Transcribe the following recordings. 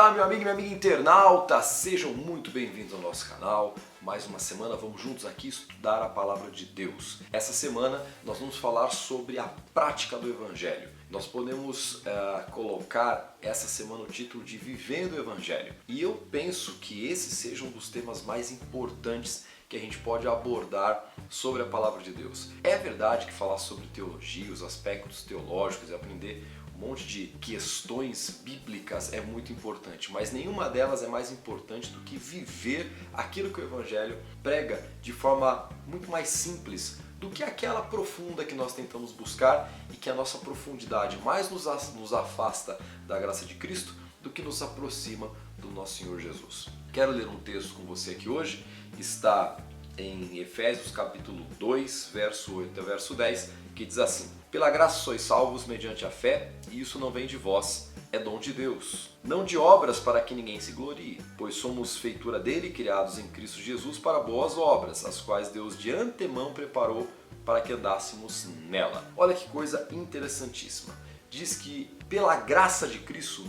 está, meu amigo e minha amiga internauta? Sejam muito bem-vindos ao nosso canal. Mais uma semana vamos juntos aqui estudar a Palavra de Deus. Essa semana nós vamos falar sobre a prática do Evangelho. Nós podemos colocar essa semana o título de Vivendo o Evangelho. E eu penso que esse seja um dos temas mais importantes que a gente pode abordar sobre a Palavra de Deus. É verdade que falar sobre teologia, os aspectos teológicos e aprender um monte de questões bíblicas é muito importante, mas nenhuma delas é mais importante do que viver aquilo que o Evangelho prega de forma muito mais simples do que aquela profunda que nós tentamos buscar e que a nossa profundidade mais nos afasta da graça de Cristo do que nos aproxima do nosso Senhor Jesus. Quero ler um texto com você aqui hoje, está em Efésios capítulo 2, verso 8 a verso 10, que diz assim: Pela graça sois salvos mediante a fé, e isso não vem de vós, é dom de Deus. Não de obras para que ninguém se glorie, pois somos feitura dele, criados em Cristo Jesus para boas obras, as quais Deus de antemão preparou para que andássemos nela. Olha que coisa interessantíssima. Diz que pela graça de Cristo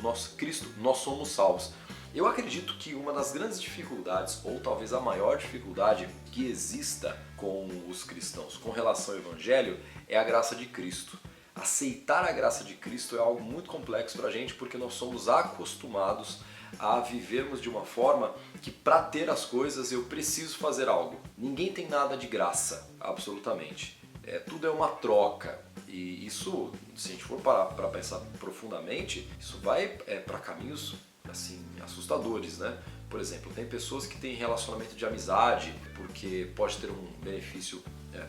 nós somos salvos. Eu acredito que uma das grandes dificuldades, ou talvez a maior dificuldade que exista com os cristãos com relação ao Evangelho, é a graça de Cristo. Aceitar a graça de Cristo é algo muito complexo para a gente, porque nós somos acostumados a vivermos de uma forma que para ter as coisas eu preciso fazer algo. Ninguém tem nada de graça, absolutamente. Tudo é uma troca. E isso, se a gente for parar para pensar profundamente, isso vai para caminhos assim assustadores, né? Por exemplo, tem pessoas que têm relacionamento de amizade porque pode ter um benefício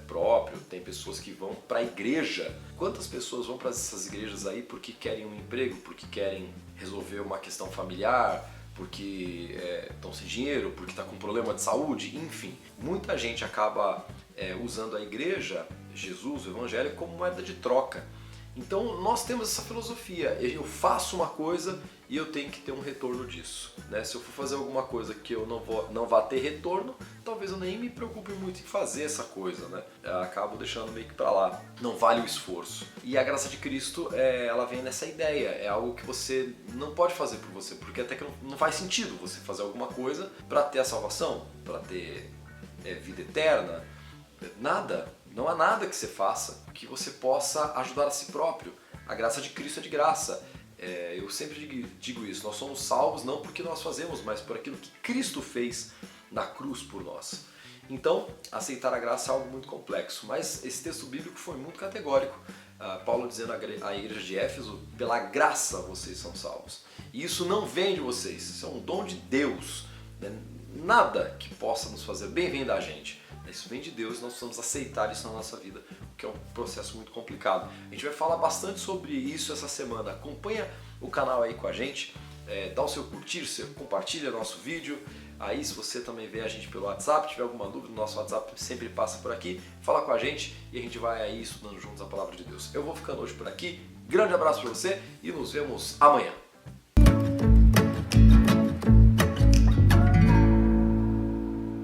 próprio, tem pessoas que vão para a igreja. Quantas pessoas vão para essas igrejas aí porque querem um emprego, porque querem resolver uma questão familiar, porque estão sem dinheiro, porque está com problema de saúde, enfim. Muita gente acaba usando a igreja, Jesus, o Evangelho, como moeda de troca. Então nós temos essa filosofia, eu faço uma coisa e eu tenho que ter um retorno disso, né? Se eu for fazer alguma coisa que eu não vá ter retorno, talvez eu nem me preocupe muito em fazer essa coisa, né? Eu acabo deixando meio que pra lá, não vale o esforço. E a graça de Cristo, ela vem nessa ideia, é algo que você não pode fazer por você, porque até que não faz sentido você fazer alguma coisa para ter a salvação, para ter vida eterna, nada. Não há nada que você faça que você possa ajudar a si próprio. A graça de Cristo é de graça. Eu sempre digo isso, nós somos salvos não porque nós fazemos, mas por aquilo que Cristo fez na cruz por nós. Então, aceitar a graça é algo muito complexo, mas esse texto bíblico foi muito categórico. Paulo dizendo à igreja de Éfeso, pela graça vocês são salvos. E isso não vem de vocês, isso é um dom de Deus. Nada que possa nos fazer bem vem da gente. Isso vem de Deus e nós precisamos aceitar isso na nossa vida, o que é um processo muito complicado. A gente vai falar bastante sobre isso essa semana. Acompanha o canal aí com a gente, dá o seu curtir, compartilha nosso vídeo. Aí se você também vê a gente pelo WhatsApp, tiver alguma dúvida, o nosso WhatsApp sempre passa por aqui, fala com a gente e a gente vai aí estudando juntos a Palavra de Deus. Eu vou ficando hoje por aqui, grande abraço para você e nos vemos amanhã.